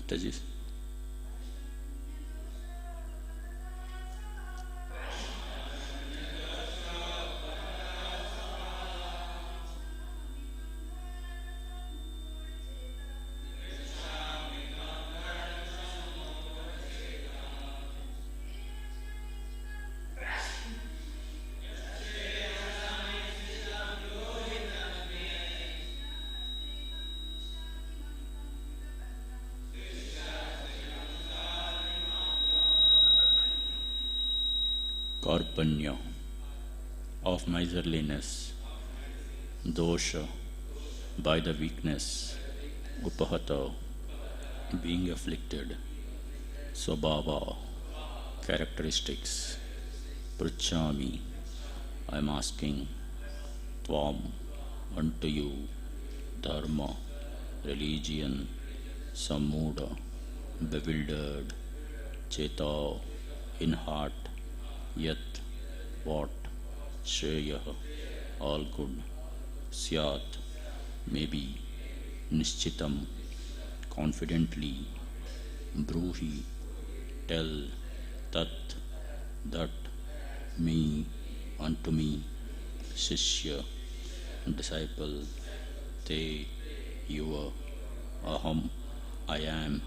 Taji. Karpanya of miserliness, dosha by the weakness, upahata being afflicted, swabhava characteristics, pruchami I am asking, tvam unto you, dharma religion, sammuda bewildered, cheta in heart, yat what, shreyah all good, syat maybe, nishchitam confidently, bruhi tell, tat that, me unto me, shishya disciple, te your, aham I am,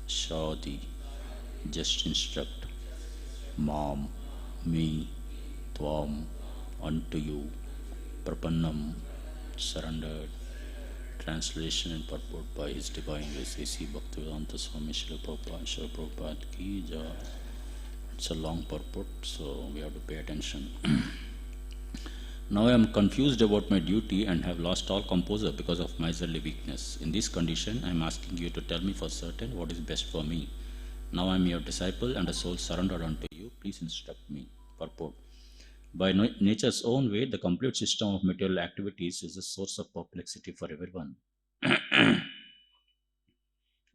shadi just instruct, mam me, tvam unto you, prapannam surrendered. Translation and purport by His Divine Grace A.C. Bhaktivedanta Swami Srila Prabhupada ki jai. It's a long purport, so we have to pay attention. Now I am confused about my duty and have lost all composure because of miserly weakness. In this condition, I am asking you to tell me for certain what is best for me. Now I am your disciple and a soul surrendered unto you. Please instruct me. Purport. By nature's own way, the complete system of material activities is a source of perplexity for everyone.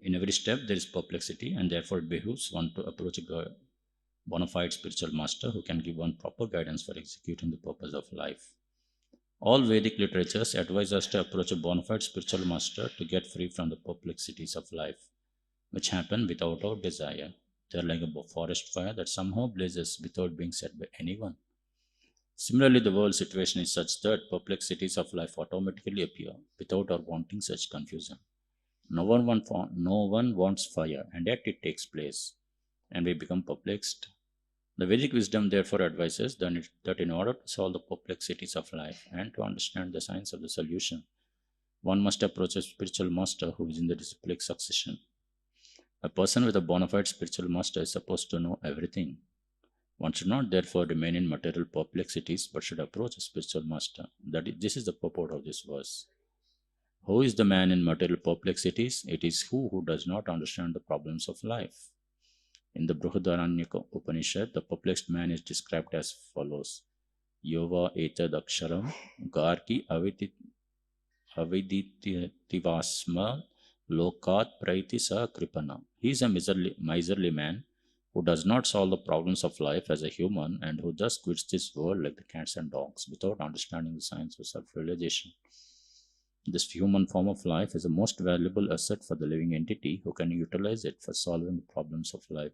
In every step, there is perplexity, and therefore it behooves one to approach a bona fide spiritual master who can give one proper guidance for executing the purpose of life. All Vedic literatures advise us to approach a bona fide spiritual master to get free from the perplexities of life, which happen without our desire. They are like a forest fire that somehow blazes without being set by anyone. Similarly, the world situation is such that perplexities of life automatically appear without our wanting such confusion. No one wants fire, and yet it takes place, and we become perplexed. The Vedic wisdom therefore advises that in order to solve the perplexities of life and to understand the science of the solution, one must approach a spiritual master who is in the disciplic succession. A person with a bona fide spiritual master is supposed to know everything. One should not therefore remain in material perplexities, but should approach a spiritual master. This is the purport of this verse. Who is the man in material perplexities? It is who does not understand the problems of life. In the Brihadaranyaka Upanishad, the perplexed man is described as follows. Yova etad aksharam garki aviditivasma lokat praiti sa kripana. He is a miserly man who does not solve the problems of life as a human and who just quits this world like the cats and dogs without understanding the science of self-realization. This human form of life is a most valuable asset for the living entity who can utilize it for solving the problems of life.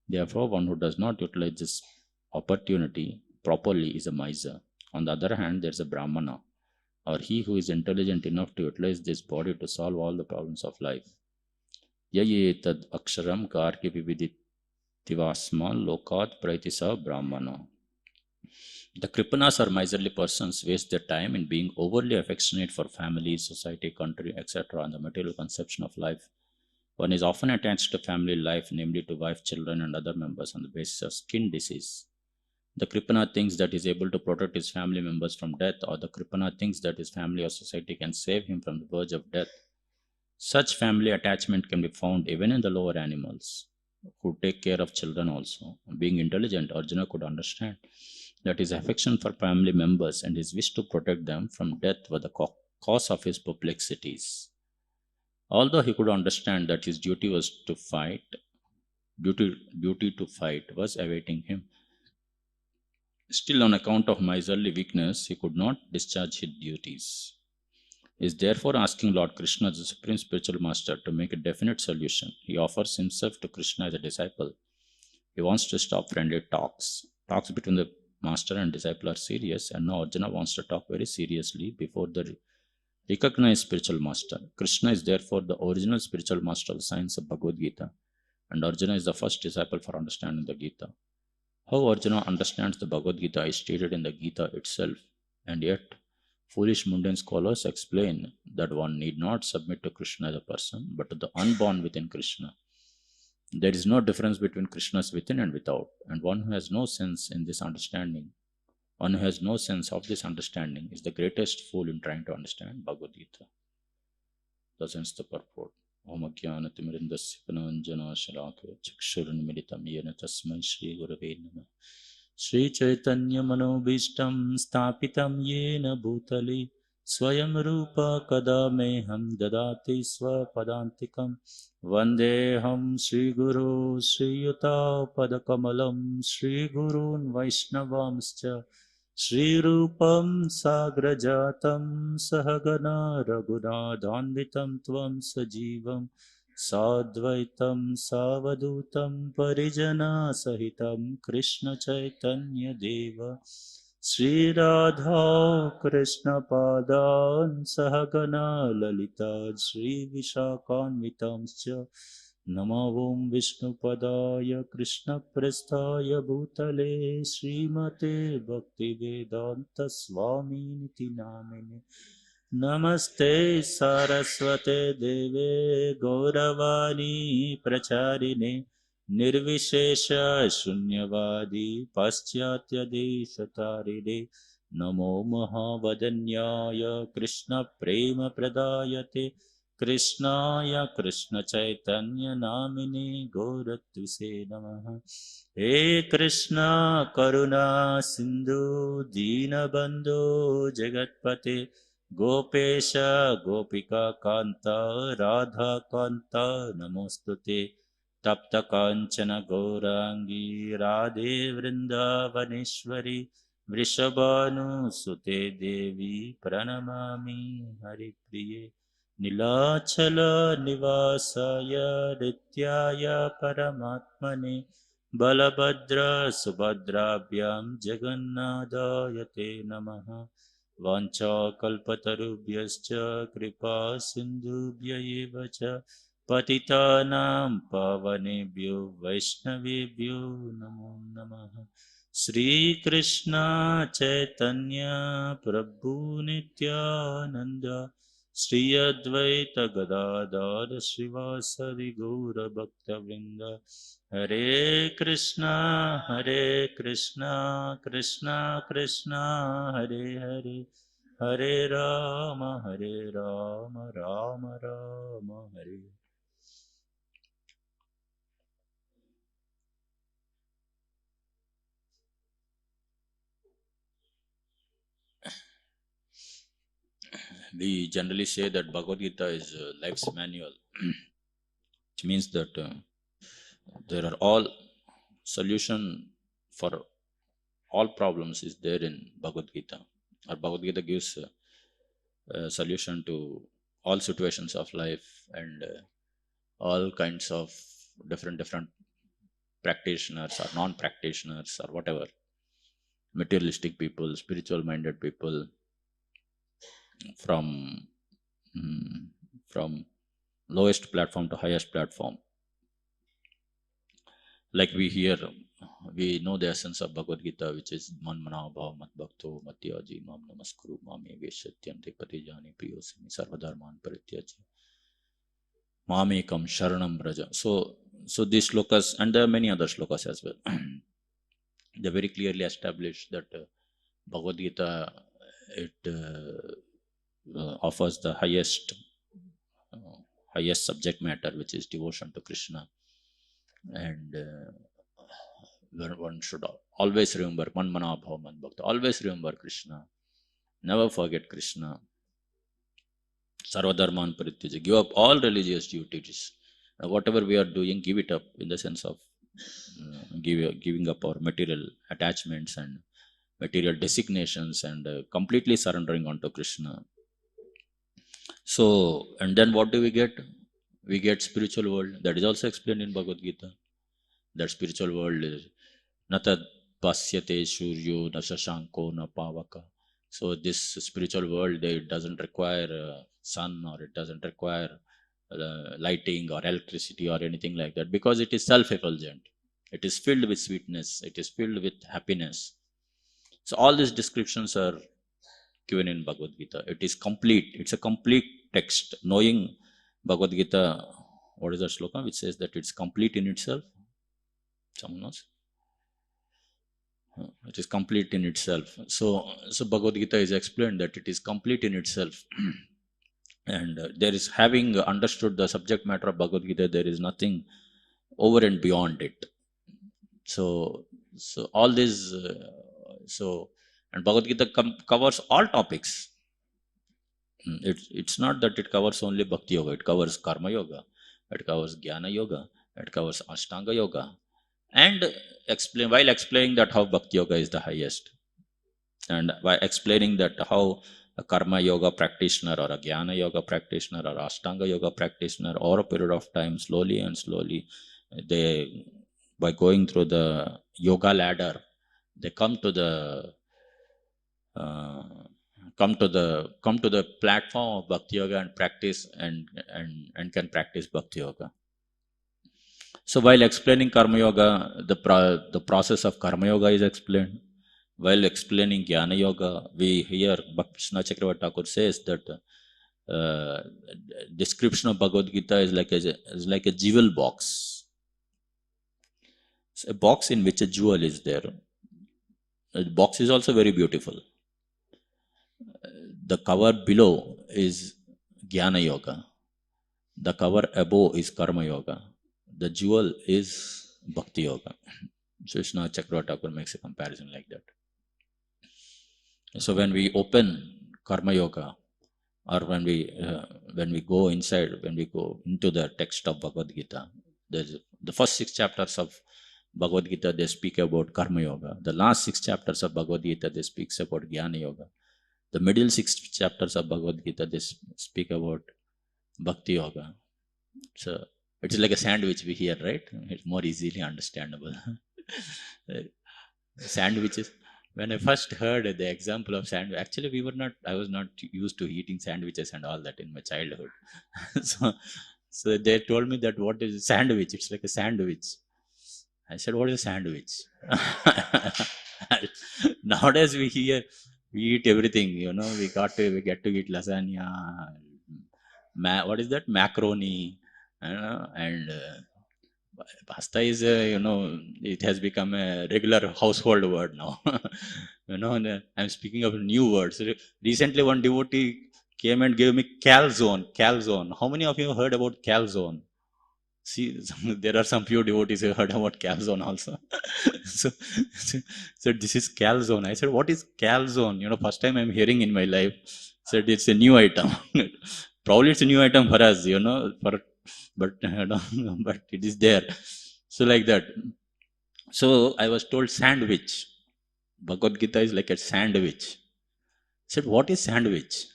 Therefore, one who does not utilize this opportunity properly is a miser. On the other hand, there is a Brahmana, or he who is intelligent enough to utilize this body to solve all the problems of life. Yayetad aksharam karki vividitivasma lokat praitisa brahmana. The Kripanas or miserly persons waste their time in being overly affectionate for family, society, country, etc. and the material conception of life. One is often attached to family life, namely to wife, children, and other members on the basis of skin disease. The Kripana thinks that he is able to protect his family members from death, or the Kripana thinks that his family or society can save him from the verge of death. Such family attachment can be found even in the lower animals, who take care of children also. Being intelligent, Arjuna could understand that his affection for family members and his wish to protect them from death were the cause of his perplexities. Although he could understand that his duty to fight was awaiting him, still on account of miserly weakness, he could not discharge his duties. is therefore asking Lord Krishna, the Supreme Spiritual Master, to make a definite solution. He offers himself to Krishna as a disciple. He wants to stop friendly talks. Talks between the master and disciple are serious, and now Arjuna wants to talk very seriously before the recognized spiritual master. Krishna is therefore the original spiritual master of the science of Bhagavad Gita, and Arjuna is the first disciple for understanding the Gita. How Arjuna understands the Bhagavad Gita is stated in the Gita itself, and yet foolish mundane scholars explain that one need not submit to Krishna as a person, but to the unborn within Krishna. There is no difference between Krishna's within and without, and one who has no sense in this understanding, one who has no sense of this understanding, is the greatest fool in trying to understand Bhagavad Gita. Thus ends the purport. Om Ajnanatimirindasya Pananjana Shalakaya Chakshurunmilitam Yena Tasmai Shri Gurave Namah. Shri Chaitanya Manobhishtam Stapitam Yena Bhutale Swayam Rupa Kadameham Dadati Swapadantikam Vandeham Shri Guru Shri Yuta Padakamalam Shri Gurun Vaishnavamscha Shri Rupam Sagrajatam Sahagana Raghunadhanvitam Tvam Sajivam Sadvaitam Savadutam Parijana Sahitam Krishna Chaitanya Deva Sri Radha Krishna Padan Sahagana Lalita Sri Vishakhanvitamscha Namo Om Vishnu Padaya Krishna Prasthaya Bhutale Srimate Bhakti Vedanta Swami Niti Namine Namaste Saraswate Deve Gauravani Pracharine Nirvishesha Shunyavadi Paschatya Deshataride Namo Mahavadanyaya Krishna Prema Pradayate Krishnaya Krishna Chaitanya Namine Gauratuse Namaha He Krishna Karuna Sindhu Dinabandhu Jagatpate Gopesha Gopika Kanta Radha Kanta Namostute Tapta Kanchana Gaurangi Radhe Vrindavaneshwari Vrishabhanu Sute Devi Pranamami Hari Priye Nilachala Nivasaya Nityaya Paramatmane Balabhadra Subhadrabhyam Jagannadayate Namaha Vancha kalpatarubhyascha kripa sindhubhya eva cha patitanam pavanebhyo vaishnavebhyo namo namaha Shri Krishna Chaitanya Prabhu Nityananda Shri Advaita Gadadhar Srivasadi Gaura Bhakta Vrinda Hare Krishna Krishna Krishna Hare Hare Hare Rama Rama Rama Hare. We generally say that Bhagavad Gita is life's manual, which means that there are all solution for all problems is there in Bhagavad Gita. Or Bhagavad Gita gives a solution to all situations of life and all kinds of different practitioners or non-practitioners or whatever, materialistic people, spiritual minded people, from from lowest platform to highest platform. Like we know the essence of Bhagavad Gita, which is Manmana Bhav Mat Bhakto Matyaji Mam Namaskuru Mame Veshatyante Patijani Priyosimi Sarvadharman Parityaji Mamekam Sharanam Braja. So these shlokas, and there are many other shlokas as well, they very clearly establish that Bhagavad Gita, it offers the highest subject matter, which is devotion to Krishna. And one should always remember Manmana Bhavaman Bhakta, always remember Krishna, never forget Krishna. Sarvadharman Parityaja, give up all religious duties. Whatever we are doing, give it up, in the sense of giving up our material attachments and material designations and completely surrendering onto Krishna. So, and then what do we get? We get spiritual world. That is also explained in Bhagavad Gita. That spiritual world is nata pasyate suryo na shashanko na pavaka. So this spiritual world, it doesn't require sun, or it doesn't require lighting or electricity or anything like that, because it is self-effulgent. It is filled with sweetness. It is filled with happiness. So all these descriptions are given in Bhagavad Gita. It is complete. It's a complete text. Knowing Bhagavad Gita, what is the sloka which says that it's complete in itself? Someone knows? It is complete in itself. So Bhagavad Gita is explained that it is complete in itself. And there is, having understood the subject matter of Bhagavad Gita, there is nothing over and beyond it. So all this, and Bhagavad Gita covers all topics. It's not that it covers only Bhakti Yoga. It covers Karma Yoga. It covers Jnana Yoga. It covers Ashtanga Yoga. And while explaining that how Bhakti Yoga is the highest, and by explaining that how a Karma Yoga practitioner or a Jnana Yoga practitioner or Ashtanga Yoga practitioner, over a period of time, slowly and slowly, they, by going through the yoga ladder, they come to the platform of Bhakti Yoga and practice and can practice Bhakti Yoga. So while explaining Karma Yoga, the process of Karma Yoga is explained. While explaining Jnana Yoga, we hear Bhakti Chakravarti Thakur says that description of Bhagavad Gita is like a jewel box. It's a box in which a jewel is there. The box is also very beautiful. The cover below is Jnana Yoga. The cover above is Karma Yoga. The jewel is Bhakti Yoga. So Vishnu Chakravarti Thakur makes a comparison like that. So when we open Karma Yoga, or when we go inside, when we go into the text of Bhagavad Gita, the first 6 chapters of Bhagavad Gita, they speak about Karma Yoga. The last 6 chapters of Bhagavad Gita, they speak about Jnana Yoga. The middle 6 chapters of Bhagavad Gita, they speak about Bhakti Yoga. So it's like a sandwich we hear, right? It's more easily understandable. Sandwiches. When I first heard the example of sandwich, actually I was not used to eating sandwiches and all that in my childhood. So they told me that what is a sandwich? It's like a sandwich. I said, what is a sandwich? Nowadays we eat everything, we get to eat lasagna, what is that? Macaroni, and pasta is, it has become a regular household word now. And I'm speaking of new words. Recently, one devotee came and gave me calzone. Calzone. How many of you heard about calzone? See, there are some few devotees who heard about calzone also. so this is calzone. I said, what is calzone? First time I'm hearing in my life. Said it's a new item. Probably it's a new item for us, but but it is there. So like that. So I was told sandwich. Bhagavad Gita is like a sandwich. I said, what is sandwich?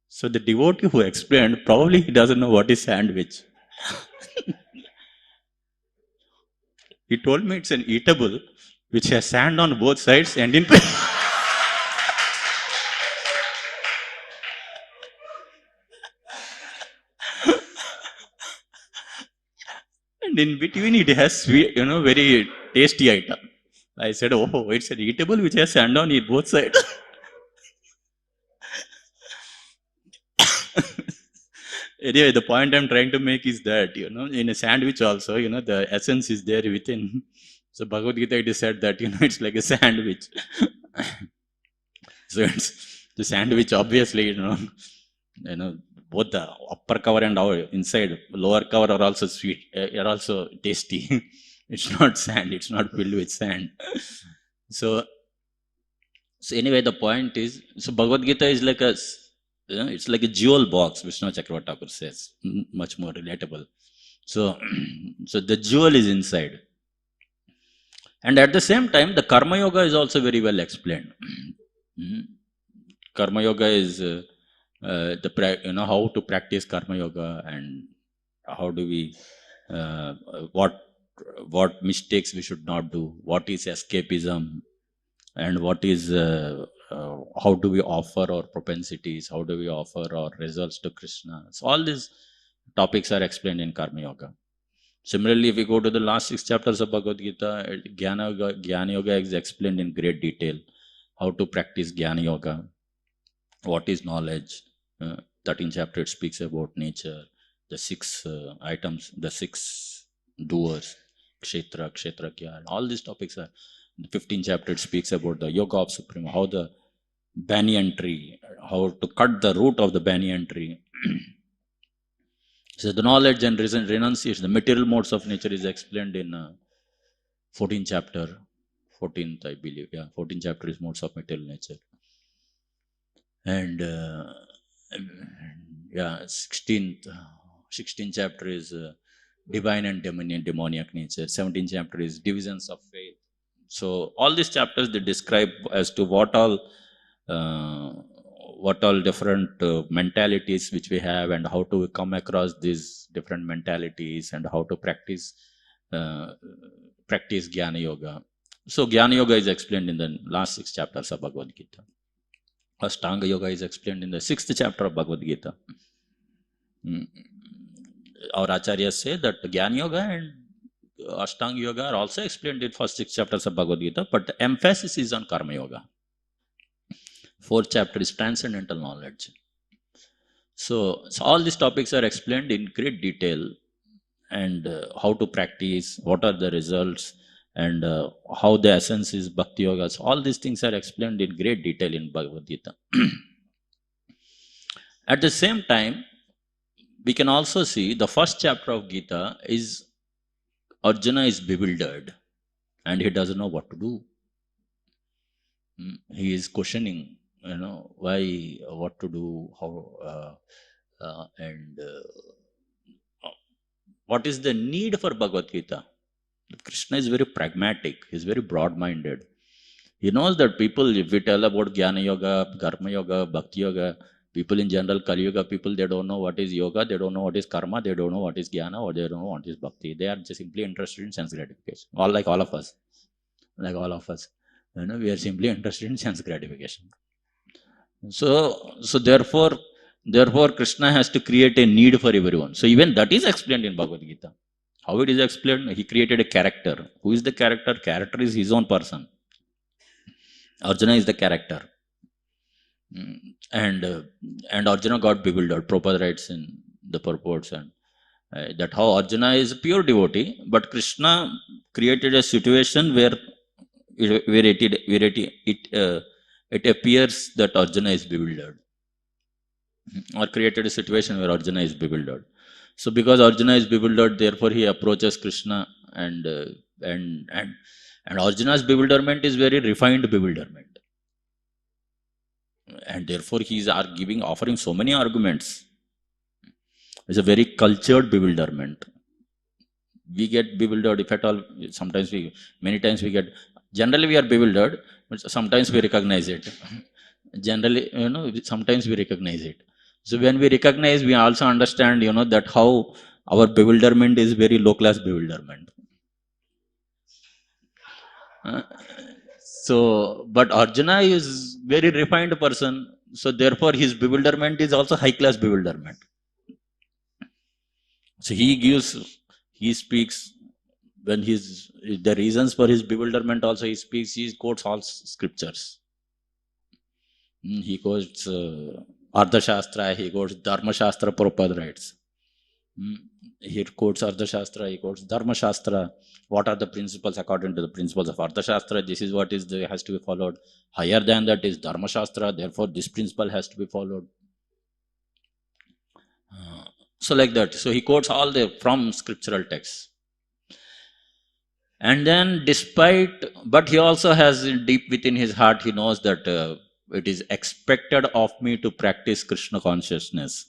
So the devotee who explained, probably he doesn't know what is sandwich. He told me it's an eatable which has sand on both sides and in and in between it has sweet, very tasty item. I said, oh, it's an eatable which has sand on it both sides. Anyway, the point I'm trying to make is that, in a sandwich also, the essence is there within. So Bhagavad Gita, it is said that, it's like a sandwich. So it's the sandwich, obviously, both the upper cover and our inside, lower cover are also sweet, are also tasty. It's not sand, it's not filled with sand. So anyway, the point is, so Bhagavad Gita is like it's like a jewel box, Vishnu Chakravarti Thakur says, much more relatable. So the jewel is inside. And at the same time, the Karma Yoga is also very well explained. Karma Yoga is how to practice karma yoga, and how do we uh, what mistakes we should not do, what is escapism, and what is how do we offer our propensities, how do we offer our results to Krishna. So all these topics are explained in karma yoga. Similarly, if we go to the last 6 chapters of Bhagavad Gita, Jnana Yoga is explained in great detail. How to practice Jnana Yoga, what is knowledge. 13th chapter it speaks about nature, the 6 items, the 6 doers, Kshetra, Kshetrakya, and all these topics are. The 15th chapter it speaks about the Yoga of Supreme, how the banyan tree, how to cut the root of the banyan tree. So the knowledge and renunciation, the material modes of nature is explained in 14th chapter. 14th, I believe. Yeah, 14th chapter is modes of material nature. And yeah, 16th chapter is divine and demoniac nature. 17th chapter is divisions of faith. So all these chapters they describe as to what all different mentalities which we have, and how to come across these different mentalities, and how to practice Jnana Yoga. So Jnana Yoga is explained in the last 6 chapters of Bhagavad Gita. Ashtanga Yoga is explained in the 6th chapter of Bhagavad Gita. Our acharyas say that Jnana Yoga and Ashtanga Yoga are also explained in first 6 chapters of Bhagavad Gita, but the emphasis is on Karma Yoga. 4th chapter is transcendental knowledge. So all these topics are explained in great detail, and how to practice, what are the results, and how the essence is Bhakti Yoga. So all these things are explained in great detail in Bhagavad Gita. At the same time, we can also see the first chapter of Gita is Arjuna is bewildered and he doesn't know what to do. He is questioning, why, what to do, how, and what is the need for Bhagavad Gita. Krishna is very pragmatic, he is very broad-minded. He knows that people, if we tell about Jnana Yoga, Karma Yoga, Bhakti Yoga, people in general, Kali Yoga people, they don't know what is yoga, they don't know what is karma, they don't know what is jnana, or they don't know what is bhakti. They are just simply interested in sense gratification. Like all of us. We are simply interested in sense gratification. So therefore Krishna has to create a need for everyone. So even that is explained in Bhagavad Gita. How it is explained? He created a character. Who is the character? Character is his own person. Arjuna is the character. And Arjuna got bewildered. Prabhupada writes in the purports, and that how Arjuna is a pure devotee, but Krishna created a situation where it appears that Arjuna is bewildered, or created a situation where Arjuna is bewildered. So because Arjuna is bewildered, therefore he approaches Krishna, and Arjuna's bewilderment is very refined bewilderment. And therefore he is offering so many arguments. It's a very cultured bewilderment. We get bewildered, if at all, many times we get, generally we are bewildered, but sometimes we recognize it. Generally, sometimes we recognize it. So when we recognize, we also understand, that how our bewilderment is very low class bewilderment. But Arjuna is very refined person, so therefore his bewilderment is also high class bewilderment. So he speaks, when the reasons for his bewilderment also he quotes all scriptures. He quotes Ardha Shastra, he quotes Dharma Shastra, Prabhupada writes. He quotes Ardha Shastra, he quotes Dharma Shastra. What are the principles according to the principles of Ardha Shastra? This is what has to be followed. Higher than that is Dharma Shastra, therefore this principle has to be followed. So like that. So he quotes all from scriptural texts. And then but he also has deep within his heart, he knows that it is expected of me to practice Krishna consciousness.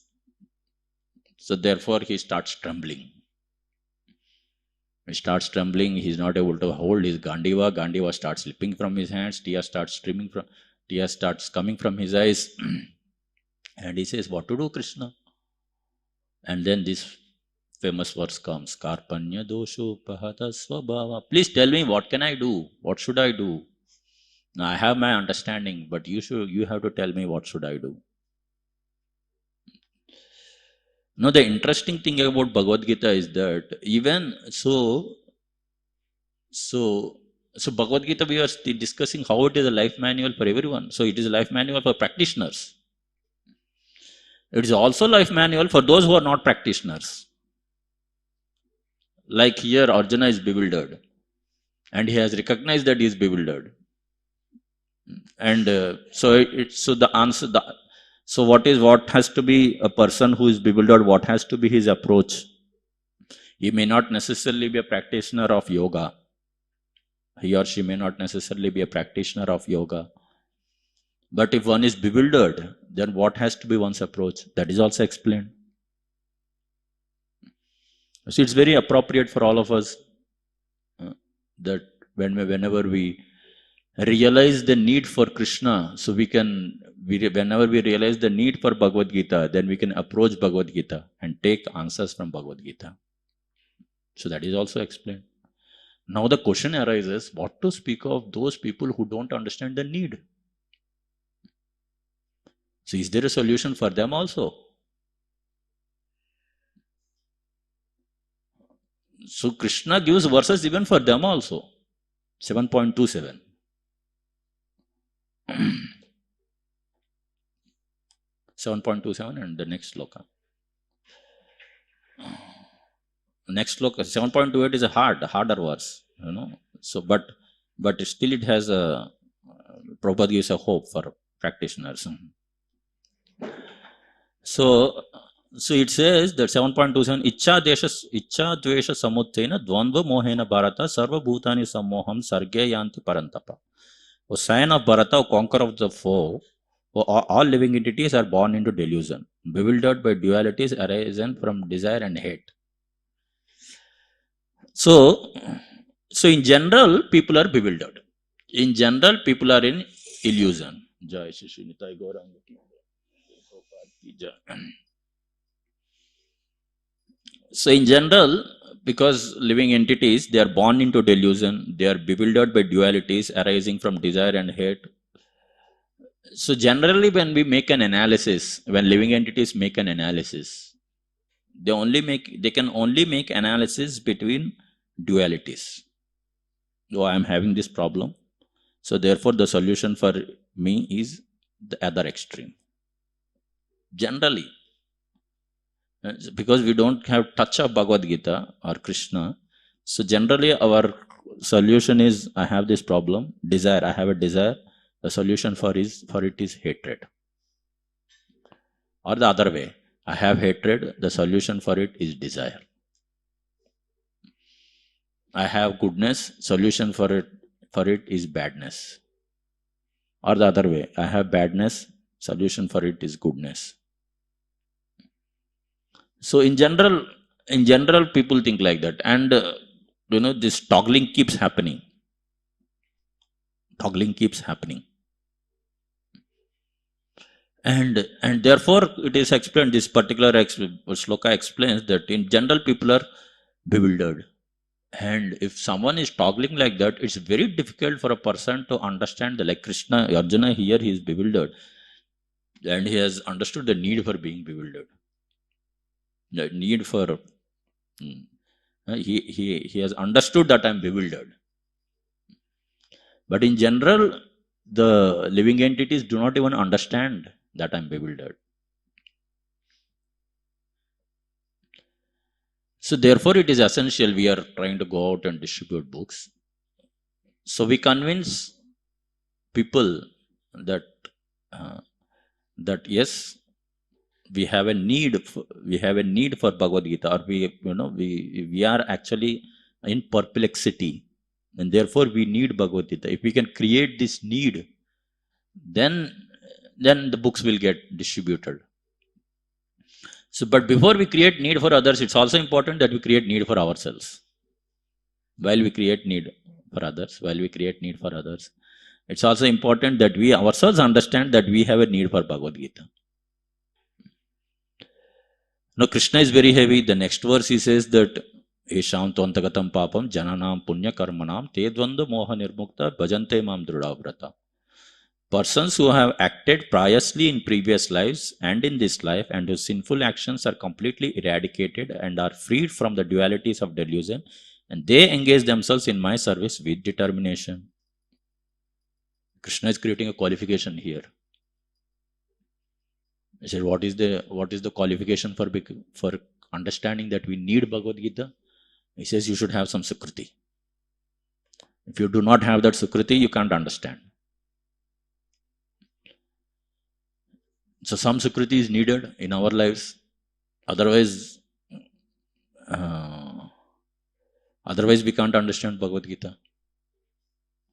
So therefore he starts trembling. He starts trembling, he is not able to hold his Gandiva. Gandiva starts slipping from his hands, tears starts coming from his eyes. And he says, what to do, Krishna? And then this famous verse comes, Karpanya dosho pahata svabhava. Please tell me, what can I do? What should I do? Now, I have my understanding, but you have to tell me what should I do. Now, the interesting thing about Bhagavad Gita is that even so Bhagavad Gita, we are still discussing how it is a life manual for everyone. So it is a life manual for practitioners. It is also life manual for those who are not practitioners. Like here, Arjuna is bewildered, and he has recognized that he is bewildered. And so the answer, so what has to be a person who is bewildered? What has to be his approach? He may not necessarily be a practitioner of yoga. He or she may not necessarily be a practitioner of yoga. But if one is bewildered, then what has to be one's approach? That is also explained. So it's very appropriate for all of us that whenever we realize the need for Krishna, so whenever we realize the need for Bhagavad Gita, then we can approach Bhagavad Gita and take answers from Bhagavad Gita. So that is also explained. Now the question arises, what to speak of those people who don't understand the need? So is there a solution for them also? So Krishna gives verses even for them also. 7.27. 7.27 and the next sloka. Next sloka, 7.28 is a harder verse, So, but still it has a, Prabhupada gives a hope for practitioners. So it says that 7.27, Ichcha dvesha samuttena dvandva mohena bharata sarva bhutani sammoham sarge yanti parantapa. O sign of Bharata, conqueror of the foe, all living entities are born into delusion, bewildered by dualities arising from desire and hate. So in general, people are bewildered. In general, people are in illusion. Jai Shri Shri Nitai Gauranga ki jai. So in general, because living entities, they are born into delusion, they are bewildered by dualities arising from desire and hate. So generally, when we make an analysis, when living entities make an analysis, they can only make analysis between dualities. Oh, I am having this problem, so therefore the solution for me is the other extreme. Generally, because we don't have touch of Bhagavad Gita or Krishna, so generally our solution is, I have this problem, desire, I have a desire, the solution for it is hatred. Or the other way, I have hatred, the solution for it is desire. I have goodness, solution for it is badness. Or the other way, I have badness, solution for it is goodness. So in general, people think like that, and this toggling keeps happening. And therefore it is explained, this particular sloka explains that in general people are bewildered. And if someone is toggling like that, it's very difficult for a person to understand, like Krishna, Arjuna here, he is bewildered. And he has understood the need for being bewildered. The need for, he has understood that I am bewildered. But in general, the living entities do not even understand that I am bewildered. So therefore it is essential, we are trying to go out and distribute books. So we convince people that yes, we have a need for Bhagavad Gita, or we are actually in perplexity, and therefore we need Bhagavad Gita. If we can create this need, then the books will get distributed. So, but before we create need for others, it's also important that we create need for ourselves. While we create need for others, it's also important that we ourselves understand that we have a need for Bhagavad Gita. Now Krishna is very heavy. The next verse he says that Esham tvantagatam papam jananam punya karmanam te dvanda moha nirmukta bhajante mam drudavrata. Persons who have acted piously in previous lives and in this life and whose sinful actions are completely eradicated and are freed from the dualities of delusion, and they engage themselves in my service with determination. Krishna is creating a qualification here. He said, what is the qualification for understanding that we need Bhagavad Gita? He says you should have some sukriti. If you do not have that sukriti, you can't understand. So some sukriti is needed in our lives. Otherwise we can't understand Bhagavad Gita.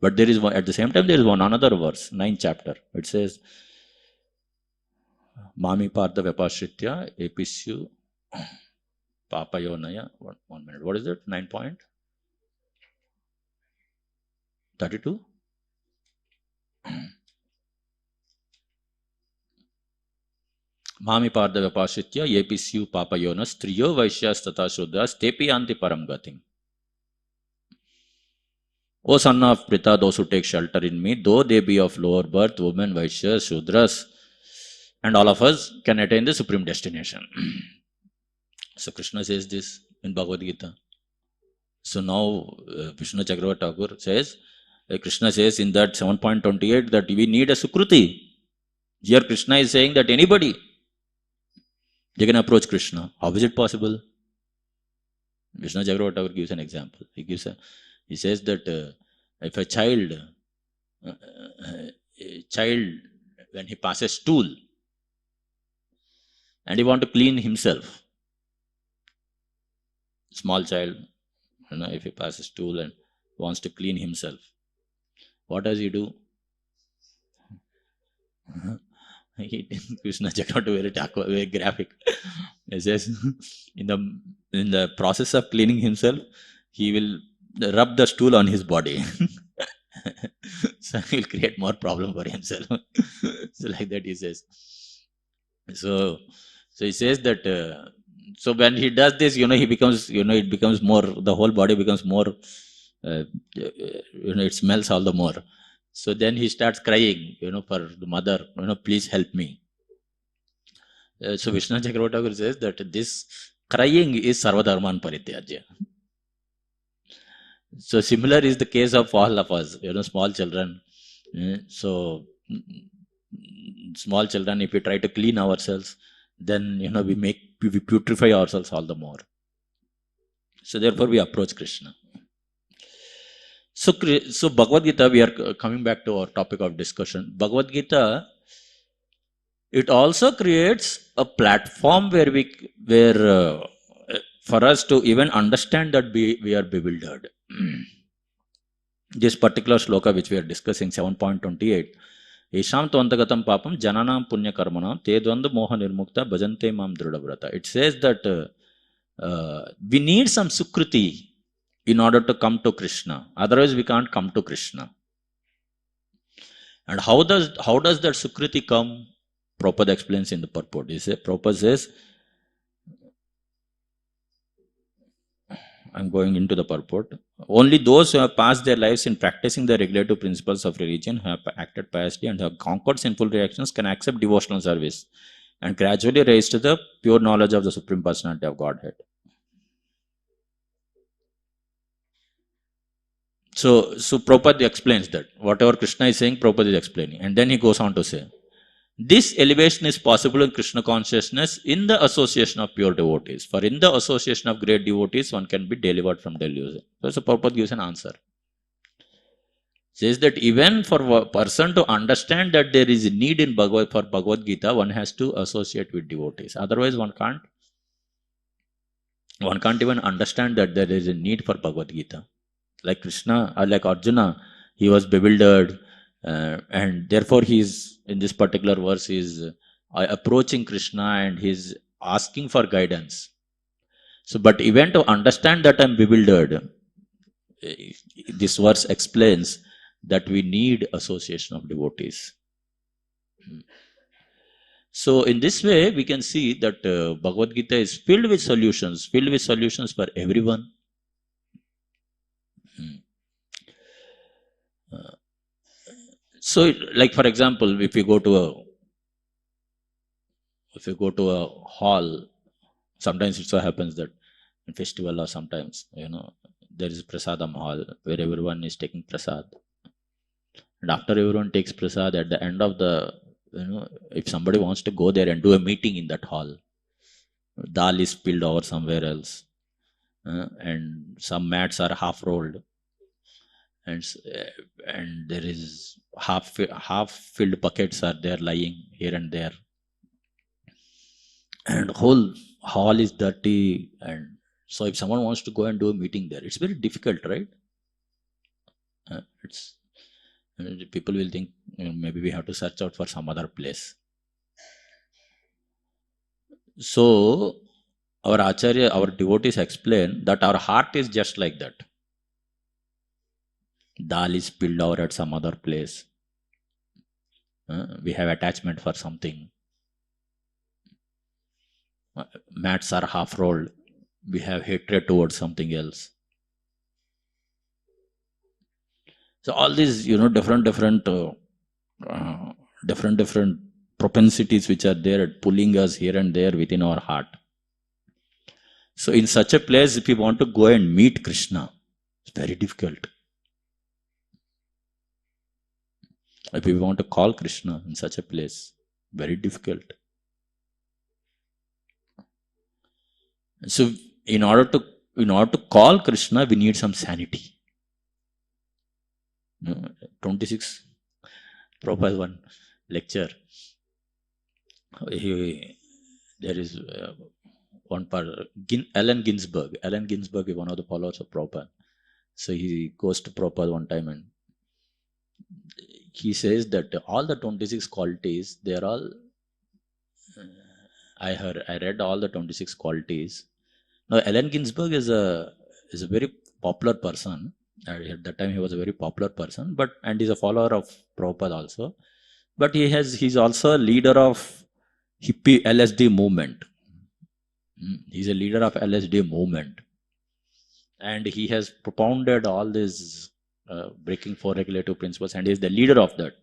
But there is one, at the same time there is one another verse, 9th chapter. It says, Mami Partha Vyapashritya Episyu Papayonaya. 1 minute. What is it? 9.32. Mami Partha Vyapashritya Episyu Papayonas Triyo Vaishyas Tata Shudras Tepi Anti Param Gatim. O son of Pritha, those who take shelter in me, though they be of lower birth, women, Vaishyas, Shudras, and all of us can attain the supreme destination. So Krishna says this in Bhagavad Gita. So now Vishnu Chakravarti Thakur says, Krishna says in that 7.28 that we need a sukruti. Here Krishna is saying that anybody, they can approach Krishna. How is it possible? Vishnu Chakravarti Thakur gives an example. He says that if a child, when he passes stool, and he want to clean himself, small child, if he passes stool and wants to clean himself, what does he do? Krishna Chakravarti very graphic. He says, in the process of cleaning himself, he will rub the stool on his body. So he will create more problem for himself. So like that he says. So he says that so when he does this, he becomes, it becomes more, the whole body becomes more, it smells all the more. So then he starts crying, for the mother, please help me. So Vishnu Chakravarti Thakur says that this crying is Sarvadharman Parityajya. So similar is the case of all of us, small children. So small children, if we try to clean ourselves, then we purify ourselves all the more. So therefore we approach Krishna. So Bhagavad Gita, we are coming back to our topic of discussion. Bhagavad Gita, it also creates a platform where for us to even understand that we are bewildered. This particular sloka which we are discussing, 7.28, Esham tvantagatam papam jananam punya karmanam te dvanda moha nirmukta bhajante mam drudavrata. It says that we need some sukriti in order to come to Krishna. Otherwise we can't come to Krishna. And how does that sukriti come? Prabhupada explains in the purport. Prabhupada says, I'm going into the purport. Only those who have passed their lives in practicing the regulative principles of religion, who have acted piously and have conquered sinful reactions, can accept devotional service and gradually rise to the pure knowledge of the Supreme Personality of Godhead. So Prabhupada explains that. Whatever Krishna is saying, Prabhupada is explaining. And then he goes on to say, this elevation is possible in Krishna consciousness in the association of pure devotees. For in the association of great devotees, one can be delivered from delusion. So Prabhupada gives an answer. Says that even for a person to understand that there is a need in for Bhagavad Gita, one has to associate with devotees. Otherwise, one can't even understand that there is a need for Bhagavad Gita. Like Krishna, or like Arjuna, he was bewildered, and therefore he's, in this particular verse, is approaching Krishna and he's asking for guidance. So, but even to understand that I'm bewildered, this verse explains that we need association of devotees. So in this way, we can see that Bhagavad Gita is filled with solutions for everyone. Hmm. So, like for example, if you go to a hall, sometimes it so happens that in festival or sometimes, there is prasadam hall where everyone is taking prasad. And after everyone takes prasad, at the end of the, if somebody wants to go there and do a meeting in that hall, dal is spilled over somewhere else, and some mats are half rolled, and there is half filled buckets are there lying here and there, and whole hall is dirty. And so if someone wants to go and do a meeting there, it's very difficult, right? It's people will think, maybe we have to search out for some other place. So our acharya, our devotees explain that our heart is just like that. Dal is spilled over at some other place. We have attachment for something. Mats are half rolled. We have hatred towards something else. So all these, different propensities which are there pulling us here and there within our heart. So in such a place, if we want to go and meet Krishna, it's very difficult. If we want to call Krishna in such a place, very difficult. So in order to call Krishna, we need some sanity. 26, Prabhupada one lecture. There is one part, Allen Ginsberg. Allen Ginsberg is one of the followers of Prabhupada. So he goes to Prabhupada one time and he says that all the 26 qualities, they are all, I read all the 26 qualities. Now, Allen Ginsberg is a very popular person. At that time, he was a very popular person, and he's a follower of Prabhupada also. But he's also a leader of hippie LSD movement. He's a leader of LSD movement, and he has propounded all these breaking four regulative principles, and he's the leader of that.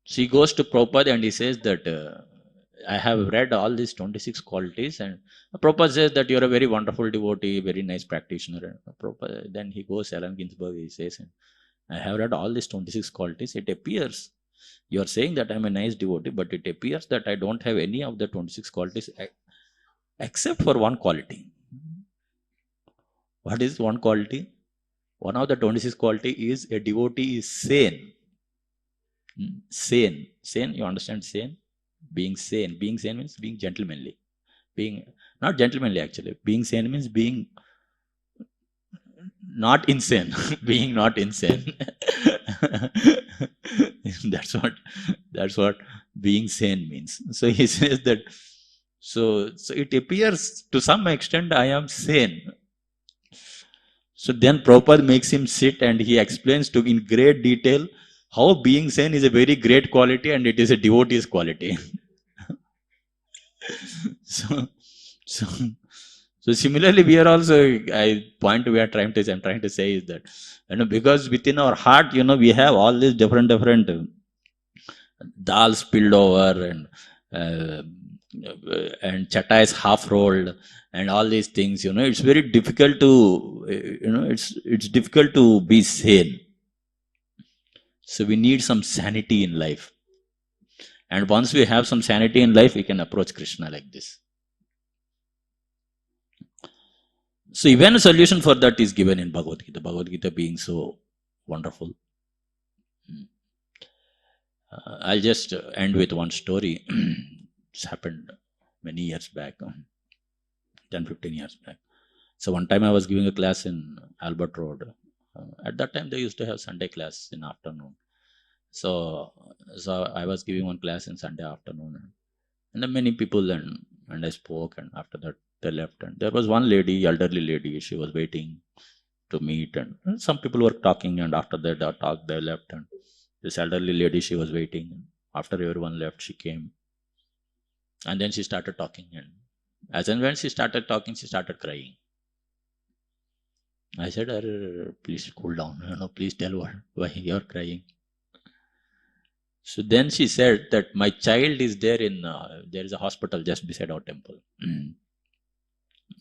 So he goes to Prabhupada and he says that I have read all these 26 qualities, and Prabhupada says that you're a very wonderful devotee, very nice practitioner. Prabhupada, then he goes, Allen Ginsberg, he says, I have read all these 26 qualities. It appears you are saying that I'm a nice devotee, but it appears that I don't have any of the 26 qualities except for one quality. What is one quality? One of the 26 quality is a devotee is sane. Sane, you understand sane? Being sane means being gentlemanly. Being not gentlemanly, actually. Being sane means being not insane. Being not insane. That's what being sane means. So he says that so it appears to some extent I am sane. So then Prabhupada makes him sit and he explains to in great detail how being sane is a very great quality and it is a devotee's quality. So similarly, we are also, I'm trying to say is that, because within our heart, we have all these different dal spilled over and chata is half rolled and all these things, it's very difficult to, it's difficult to be sane. So we need some sanity in life. And once we have some sanity in life, we can approach Krishna like this. So even a solution for that is given in Bhagavad Gita. Bhagavad Gita being so wonderful. I'll just end with one story. It's happened many years back, 10-15 years back. So one time I was giving a class in Albert Road. At that time they used to have Sunday class in afternoon. So I was giving one class in Sunday afternoon, and then many people and I spoke, and after that they left, and there was one lady, elderly lady, she was waiting to meet, and some people were talking, and after that they left, and this elderly lady, she was waiting. After everyone left, she came. And then she started talking. And as and when she started talking, she started crying. I said, please cool down. Please tell why you're crying. So then she said that my child is there there is a hospital just beside our temple.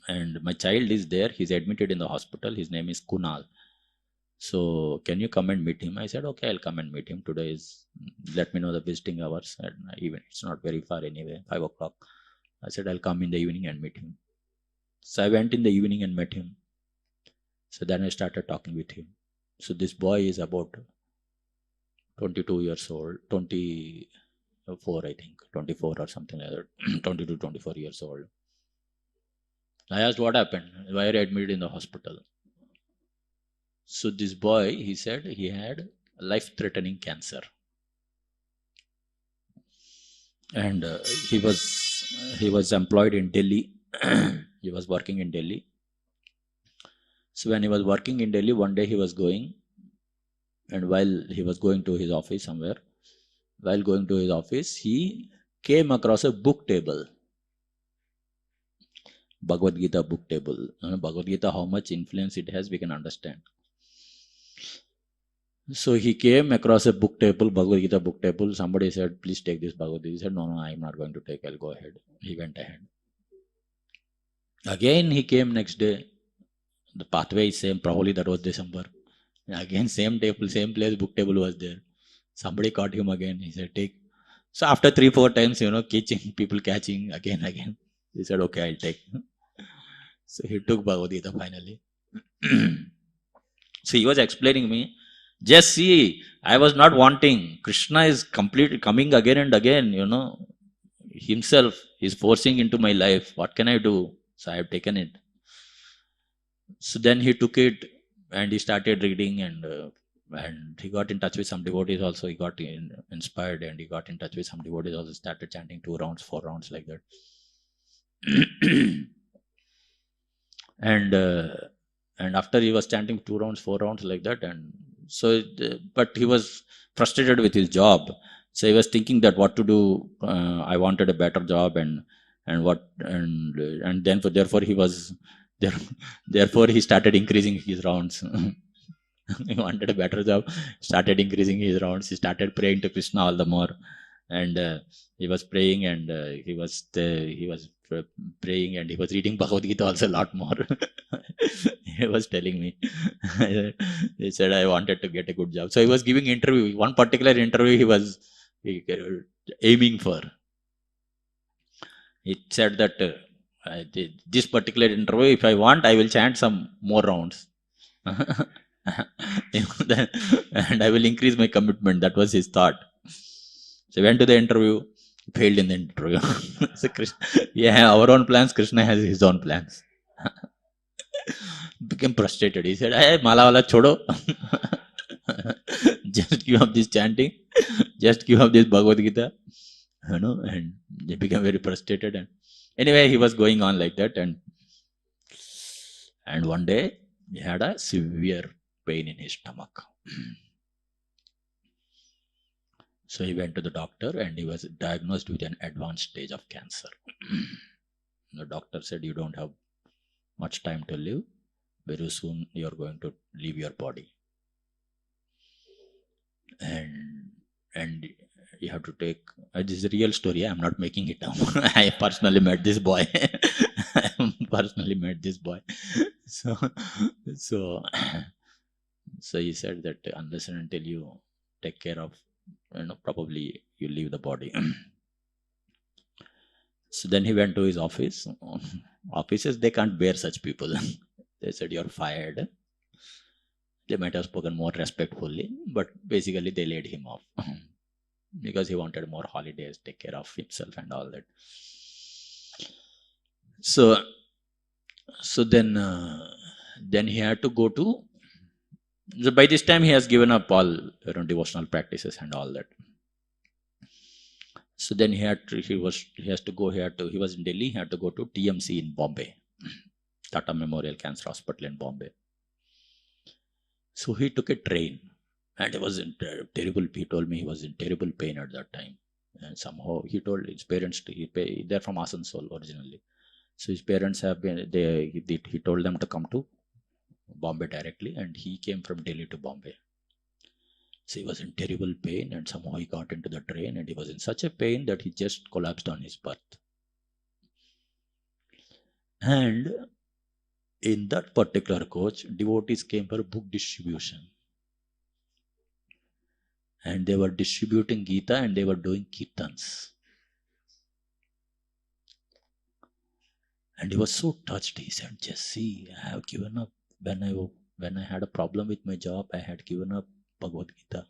And my child is there. He's admitted in the hospital. His name is Kunal. So can you come and meet him? I said, okay, I'll come and meet him. Today is, let me know the visiting hours. And even it's not very far anyway, 5 o'clock. I said, I'll come in the evening and meet him. So I went in the evening and met him. So then I started talking with him. So this boy is about 22 years old, 24, I think, 24 or something like that, 22, 24 years old. I asked what happened, why are you admitted in the hospital? So this boy, he said he had life-threatening cancer. And he was employed in Delhi. He was working in Delhi. So when he was working in Delhi, one day he was going, and while he was going to his office somewhere, while going to his office, he came across a book table. Bhagavad Gita book table. Bhagavad Gita, how much influence it has, we can understand. So he came across a book table, Bhagavad Gita book table. Somebody said, please take this Bhagavad Gita. He said, no, I'm not going to take, I'll go ahead. He went ahead. Again, he came next day. The pathway is same, probably that was December. Again, same table, same place, book table was there. Somebody caught him again. He said, take. So after 3-4 times, people catching again. He said, okay, I'll take. So he took Bhagavad Gita finally. So he was explaining me, just see, I was not wanting. Krishna is completely coming again and again, himself is forcing into my life. What can I do? So I have taken it. So then he took it and he started reading, and he got in touch with some devotees also. He got inspired and he got in touch with some devotees also, started chanting 2 rounds, 4 rounds like that. And after he was chanting 2 rounds, 4 rounds like that, and so but he was frustrated with his job. So he was thinking that what to do. I wanted a better job, and then therefore he was there. Therefore he started increasing his rounds. He wanted a better job, started increasing his rounds. He started praying to Krishna all the more, and he was praying, and he was praying, and he was reading Bhagavad Gita also a lot more. He was telling me, he said, I wanted to get a good job. So he was giving interview. One particular interview he was aiming for. He said that this particular interview, if I want, I will chant some more rounds. And I will increase my commitment. That was his thought. So he went to the interview, failed in the interview. So our own plans, Krishna has his own plans. Became frustrated. He said, hey, mala wala chodo. Just give up this chanting. Just give up this Bhagavad Gita. And they became very frustrated. And anyway, he was going on like that. And one day, he had a severe pain in his stomach. So he went to the doctor and he was diagnosed with an advanced stage of cancer. The doctor said, you don't have much time to live. Very soon you are going to leave your body. And you have to take, this is a real story, I'm not making it up. I personally met this boy. So he said that unless and until you take care of, probably you leave the body. So then he went to his office. Offices, they can't bear such people. They said, you're fired. They might have spoken more respectfully, but basically they laid him off. Because he wanted more holidays, take care of himself and all that. So then he had to go to, so by this time he has given up all devotional practices and all that. So then he was in Delhi, he had to go to TMC in Bombay, Tata Memorial Cancer Hospital in Bombay. So he took a train, and he was in terrible, he told me he was in terrible pain at that time. And somehow he told his parents they're from Asansol originally. So his parents have been, he told them to come to Bombay directly, and he came from Delhi to Bombay. So he was in terrible pain, and somehow he got into the train, and he was in such a pain that he just collapsed on his berth. And in that particular coach, devotees came for book distribution. And they were distributing Gita and they were doing kirtans. And he was so touched. He said, Jesse, I have given up. When I had a problem with my job, I had given up Bhagavad Gita.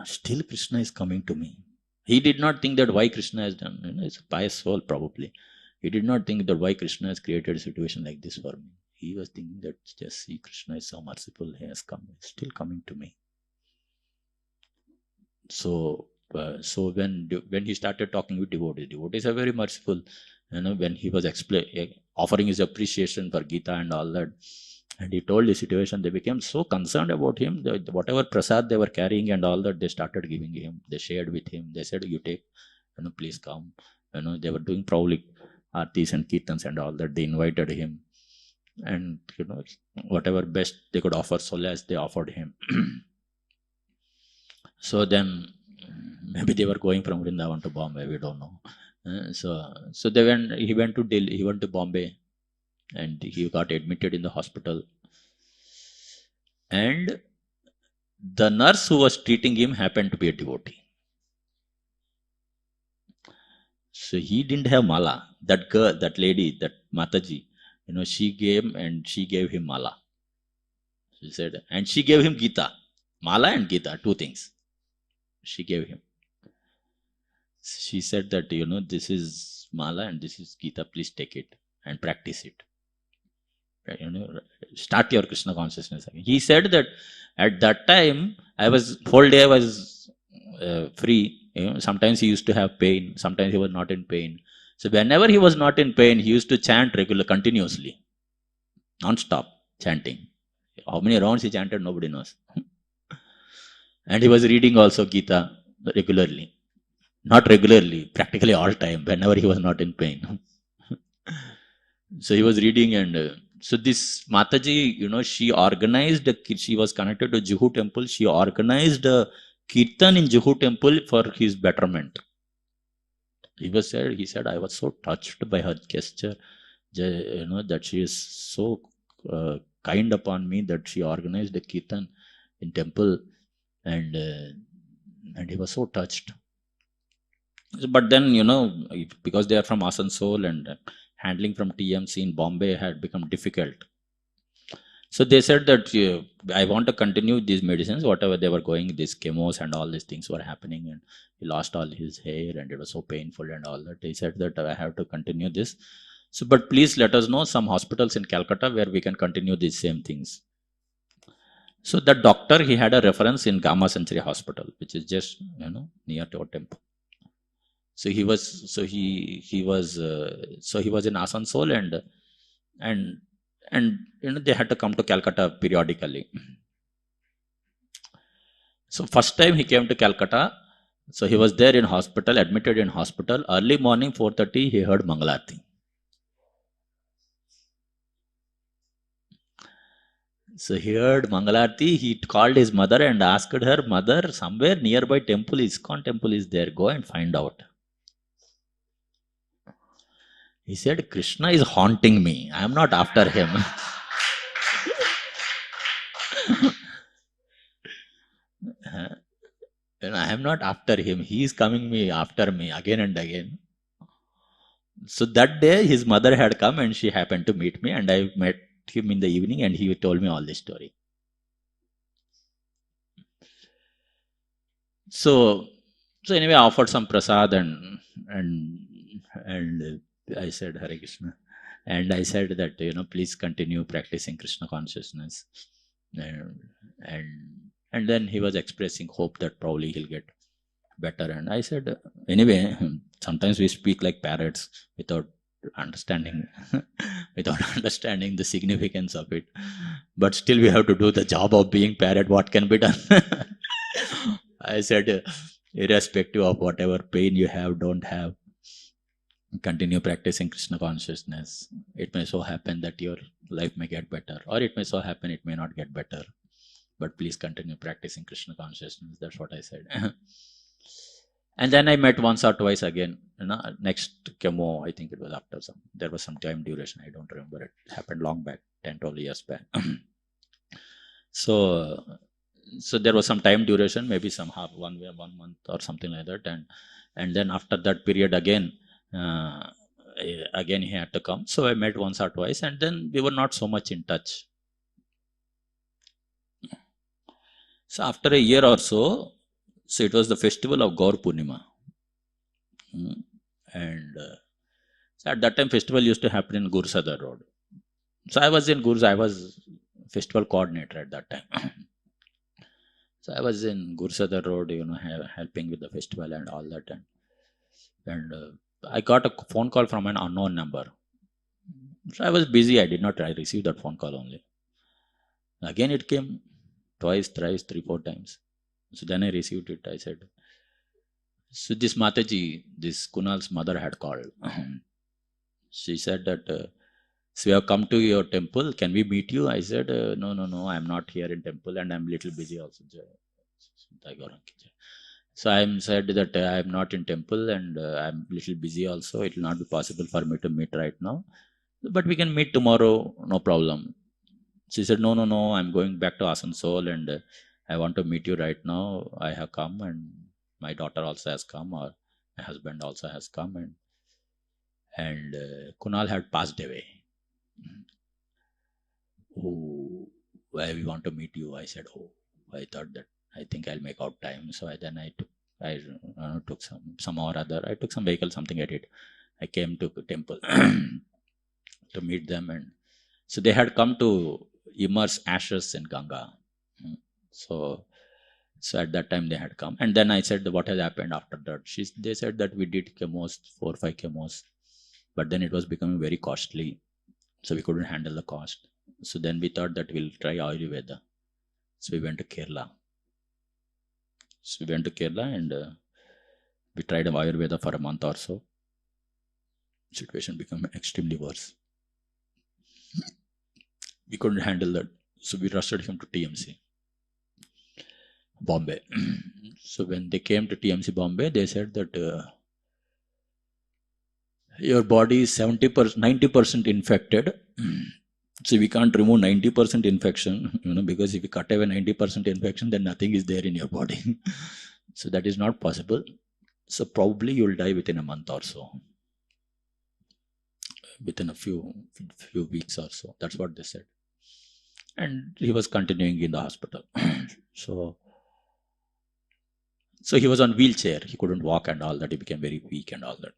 Still Krishna is coming to me. He did not think that why Krishna has done. It's a pious soul probably. He did not think that why Krishna has created a situation like this for me. He was thinking that just see, Krishna is so merciful. He has come. He's still coming to me. So when he started talking with devotees are very merciful. When he was offering his appreciation for Gita and all that, and he told the situation, they became so concerned about him that whatever prasad they were carrying and all that, they started giving him. They shared with him. They said, "You take, please come." They were doing probably artis and kirtans and all that. They invited him, and whatever best they could offer solace, they offered him. So then maybe they were going from Vrindavan to Bombay, we don't know. So he went to Delhi, he went to Bombay, and he got admitted in the hospital. And the nurse who was treating him happened to be a devotee. So he didn't have mala. That girl, that lady, that Mataji, she gave him mala. She said, and she gave him Gita. Mala and Gita, two things. She gave him. She said that, this is Mala and this is Gita, please take it and practice it. Start your Krishna consciousness again. He said that at that time, whole day I was free. Sometimes he used to have pain, sometimes he was not in pain. So whenever he was not in pain, he used to chant continuously, non-stop chanting. How many rounds he chanted, nobody knows. And he was reading also Gita regularly. Not regularly, practically all time, whenever he was not in pain. So he was reading, and so this Mataji, she was connected to Juhu temple. She organized a kirtan in Juhu temple for his betterment. He said, I was so touched by her gesture, that she is so kind upon me that she organized a kirtan in temple, and he was so touched. But then, because they are from Asansol and handling from TMC in Bombay had become difficult. So they said that I want to continue these medicines, whatever they were going, these chemos and all these things were happening, and he lost all his hair and it was so painful and all that. He said that I have to continue this. So, but please let us know some hospitals in Calcutta where we can continue these same things. So that doctor, he had a reference in Gamma Century Hospital, which is just, near to our temple. So he was in Asansol, and they had to come to Calcutta periodically. So first time he came to Calcutta, so he was there in hospital, admitted in hospital. Early morning 4:30, he heard Mangalarti. So he heard Mangalarti. He called his mother and asked her, "Mother, somewhere nearby temple, ISKCON temple is there. Go and find out." He said, "Krishna is haunting me. I am not after him." I am not after him. He is coming after me again and again. So that day his mother had come and she happened to meet me, and I met him in the evening and he told me all this story. So anyway, I offered some prasad and I said Hare Krishna, and I said that please continue practicing Krishna consciousness, and then he was expressing hope that probably he'll get better, and I said anyway, sometimes we speak like parrots without understanding the significance of it, but still we have to do the job of being parrot. What can be done? I said irrespective of whatever pain you have, don't have, continue practicing Krishna consciousness. It may so happen that your life may get better, or it may so happen it may not get better. But please continue practicing Krishna consciousness. That's what I said. And then I met once or twice again. Next chemo, I think it was after there was some time duration. I don't remember. It happened long back, 10, 12 years back. So there was some time duration, maybe some 1 month or something like that. And then after that period again he had to come. So I met once or twice, and then we were not so much in touch. So after a year or so it was the festival of Gaur Purnima. And so at that time, festival used to happen in Gursadar Road. So I was in I was festival coordinator at that time. So I was in Gursadar Road, helping with the festival and all that. And I got a phone call from an unknown number. So I was busy. I did not receive that phone call only. Again, it came twice, thrice, 3, 4 times. So then I received it. I said, so this Mataji, this Kunal's mother had called. She said that, so we have come to your temple. Can we meet you? I said, no, I'm not here in temple, and I'm a little busy also. So I said that I am not in temple, and I'm a little busy also. It will not be possible for me to meet right now. But we can meet tomorrow, no problem. She said, no, I'm going back to Asansol, and I want to meet you right now. I have come, and my daughter also has come, or my husband also has come, and Kunal had passed away. Oh, why we want to meet you? I said, I thought that I think I'll make out time. So I took some or other. I took some vehicle, something I did. I came to temple to meet them, and so they had come to immerse ashes in Ganga. So at that time they had come, and then I said, what has happened after that? They said that we did chemos, 4 or 5 chemos, but then it was becoming very costly, so we couldn't handle the cost. So then we thought that we'll try Ayurveda. So we went to Kerala. And we tried Ayurveda for a month or so. Situation became extremely worse. We couldn't handle that, so we rushed him to TMC Bombay. So when they came to TMC Bombay, they said that your body is 90% infected. So we can't remove 90% infection, because if you cut away 90% infection, then nothing is there in your body. So that is not possible. So probably you will die within a month or so, within a few weeks or so. That's what they said. And he was continuing in the hospital. So he was on wheelchair. He couldn't walk and all that. He became very weak and all that.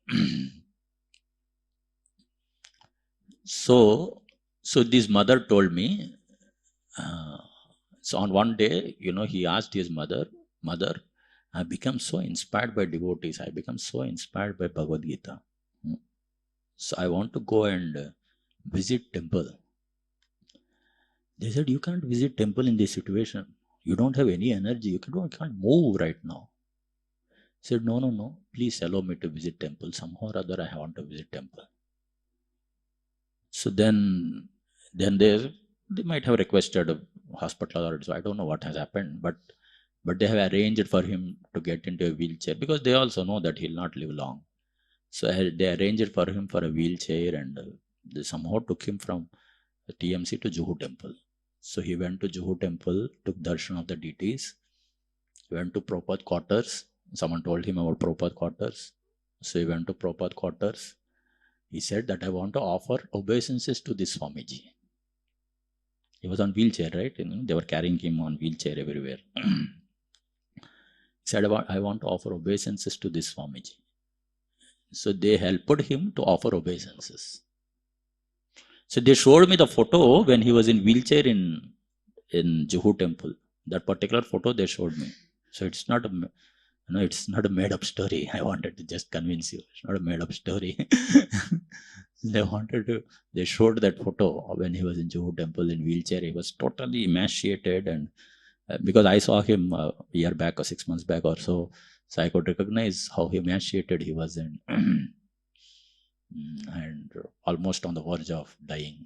So this mother told me, so on one day, he asked his mother, I become so inspired by devotees. I become so inspired by Bhagavad Gita. So I want to go and visit temple. They said, you can't visit temple in this situation. You don't have any energy. You can't move right now. I said, no. Please allow me to visit temple. Somehow or other, I want to visit temple. So then they might have requested a hospital, or so I don't know what has happened, but they have arranged for him to get into a wheelchair, because they also know that he'll not live long. So they arranged for him for a wheelchair, and they somehow took him from TMC to Juhu temple. So he went to Juhu temple, took darshan of the deities, went to Prabhupada quarters. Someone told him about Prabhupada quarters. So he went to Prabhupada quarters. He said that I want to offer obeisances to this Swamiji. He was on wheelchair, right? They were carrying him on wheelchair everywhere. He said, I want to offer obeisances to this Swamiji. So they helped him to offer obeisances. So they showed me the photo when he was in wheelchair in Juhu temple. That particular photo they showed me. So it's not a made-up story. I wanted to just convince you. It's not a made-up story. They showed that photo when he was in Juhu temple in wheelchair. He was totally emaciated, and because I saw him a year back or 6 months back or so. So I could recognize how emaciated he was and almost on the verge of dying.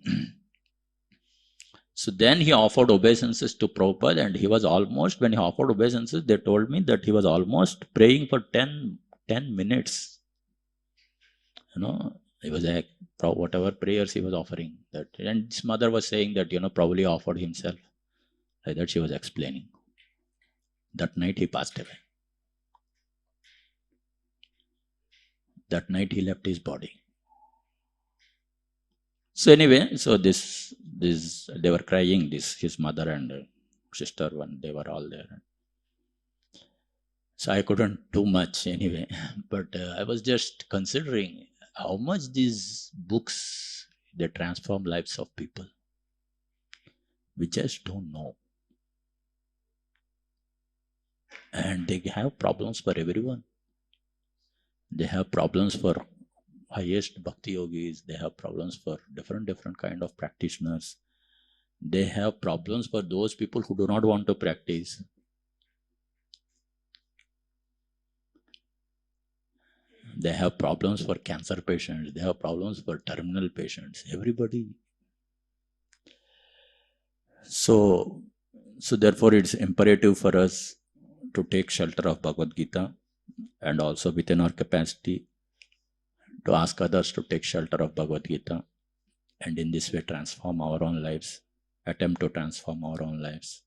So then he offered obeisances to Prabhupada, and he was almost, when he offered obeisances, they told me that he was almost praying for 10 minutes. He was like, whatever prayers he was offering. That, and his mother was saying that, probably offered himself. Like that she was explaining. That night he passed away. That night he left his body. So anyway, so this they were crying, his mother and sister, when they were all there. So I couldn't do much anyway, but I was just considering how much these books, they transform lives of people. We just don't know. And they have problems for everyone. They have problems for highest bhakti yogis. They have problems for different kind of practitioners. They have problems for those people who do not want to practice. They have problems for cancer patients. They have problems for terminal patients. Everybody. So therefore it's imperative for us to take shelter of Bhagavad Gita, and also within our capacity to ask others to take shelter of Bhagavad Gita, and in this way transform our own lives, attempt to transform our own lives,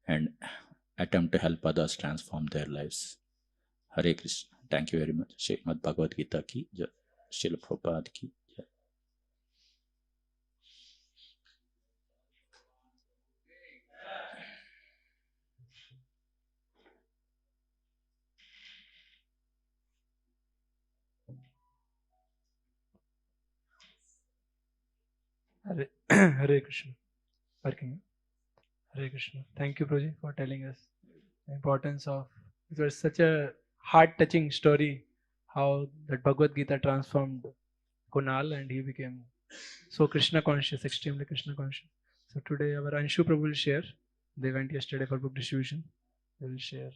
and attempt to help others transform their lives. Hare Krishna. Thank you very much. Srimad Bhagavad Gita ki jai. Srila Prabhupada ki jai. Hare Krishna. Working. Hare Krishna. Thank you, Prabhuji, for telling us the importance of. It was such a heart-touching story how that Bhagavad Gita transformed Kunal and he became so Krishna conscious, extremely Krishna conscious. So today our Anshu Prabhu will share. They went yesterday for book distribution. They will share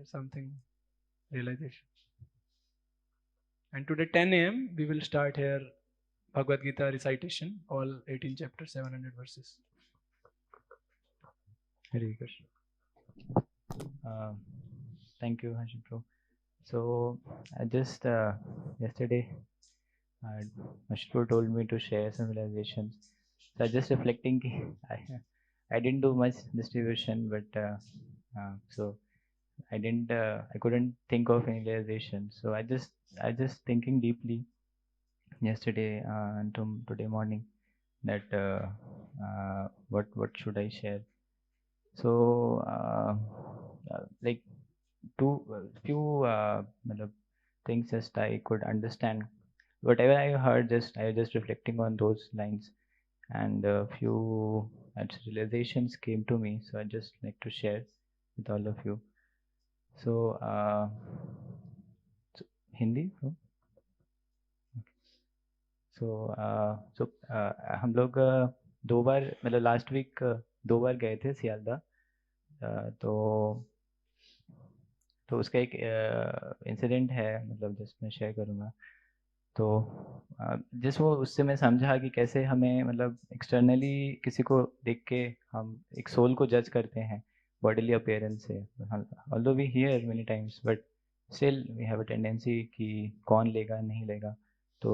something, realization. And today 10 a.m. we will start here Bhagavad Gita recitation, all 18 chapters, 700 verses. Hare Krishna. Thank you, Hashim Bro. So I just yesterday, Hashim told me to share some realizations. So I just reflecting, I didn't do much distribution, but so I couldn't think of any realization. So I just thinking deeply yesterday and today morning that what should I share. So like few things just I could understand. Whatever I heard, I was just reflecting on those lines, and a few realizations came to me. So I just like to share with all of you. So, Hindi. So हम लोग दो बार मतलब last week दो बार गए थे सियालदा. तो उसका एक इंसिडेंट है, मतलब जस्ट मैं शेयर करूँगा. तो जिस वो उससे मैं समझा कि कैसे हमें मतलब एक्सटर्नली किसी को देख के हम एक सोल को जज करते हैं बॉडीली अपीयरेंस से. Although we hear many times but still we have a tendency कि कौन लेगा नहीं लेगा. तो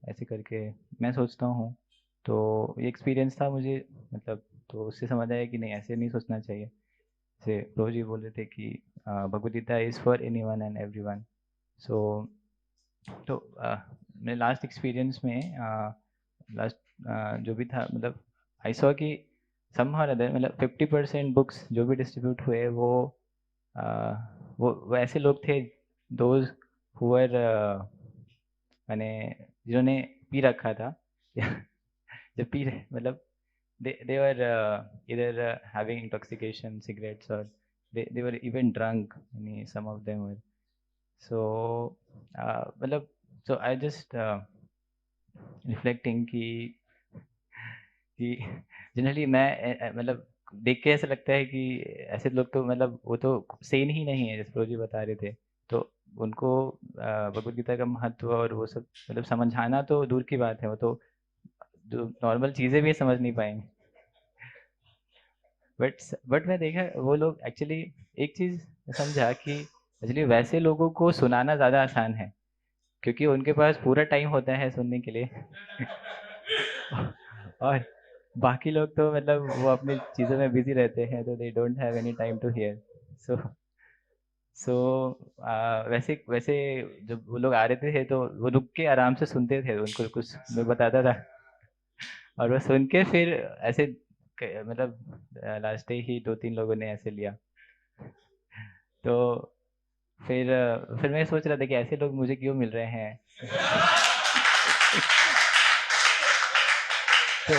ऐसे करके मैं सोचता हूँ. तो ये एक्सपीरियंस था मुझे, मतलब तो उससे समझ आया कि नहीं, ऐसे नहीं सोचना चाहिए. जैसे प्रभु जी बोल रहे थे कि Bhagavad Gita is for anyone and everyone. So तो मेरे लास्ट एक्सपीरियंस में लास्ट जो भी था, मतलब आई सॉ कि समहाउ अदर मतलब 50% बुक्स जो भी डिस्ट्रीब्यूट हुए वो ऐसे लोग थे, दोज हुआ मैंने जिन्होंने पी रखा था जब पी रहे मतलब they were either having intoxication, cigarettes, or they were even drunk. Some of them were. So मतलब so I just reflecting कि जनरली मैं मतलब देख के ऐसा लगता है कि ऐसे लोग तो मतलब वो तो सेन ही नहीं है, जैसे प्रभु जी बता रहे थे। तो उनको भगवद गीता का महत्व और वो सब मतलब समझाना तो दूर की बात है, वो तो जो नॉर्मल चीजें भी समझ नहीं पाएंगे। बट मैं देखा वो लोग एक्चुअली एक चीज समझा कि एक्चुअली वैसे लोगों को सुनाना ज्यादा आसान है, क्योंकि उनके पास पूरा टाइम होता है सुनने के लिए और बाकी लोग तो मतलब वो अपनी चीज़ों में बिजी रहते हैं, तो they don't have any time to hear. So so वैसे वैसे जब वो लोग आ रहे थे तो वो रुक के आराम से सुनते थे, उनको कुछ मैं बताता था और वो सुन के फिर ऐसे मतलब लास्ट डे ही 2-3 लोगों ने ऐसे लिया। तो फिर मैं सोच रहा था कि ऐसे लोग मुझे क्यों मिल रहे हैं तो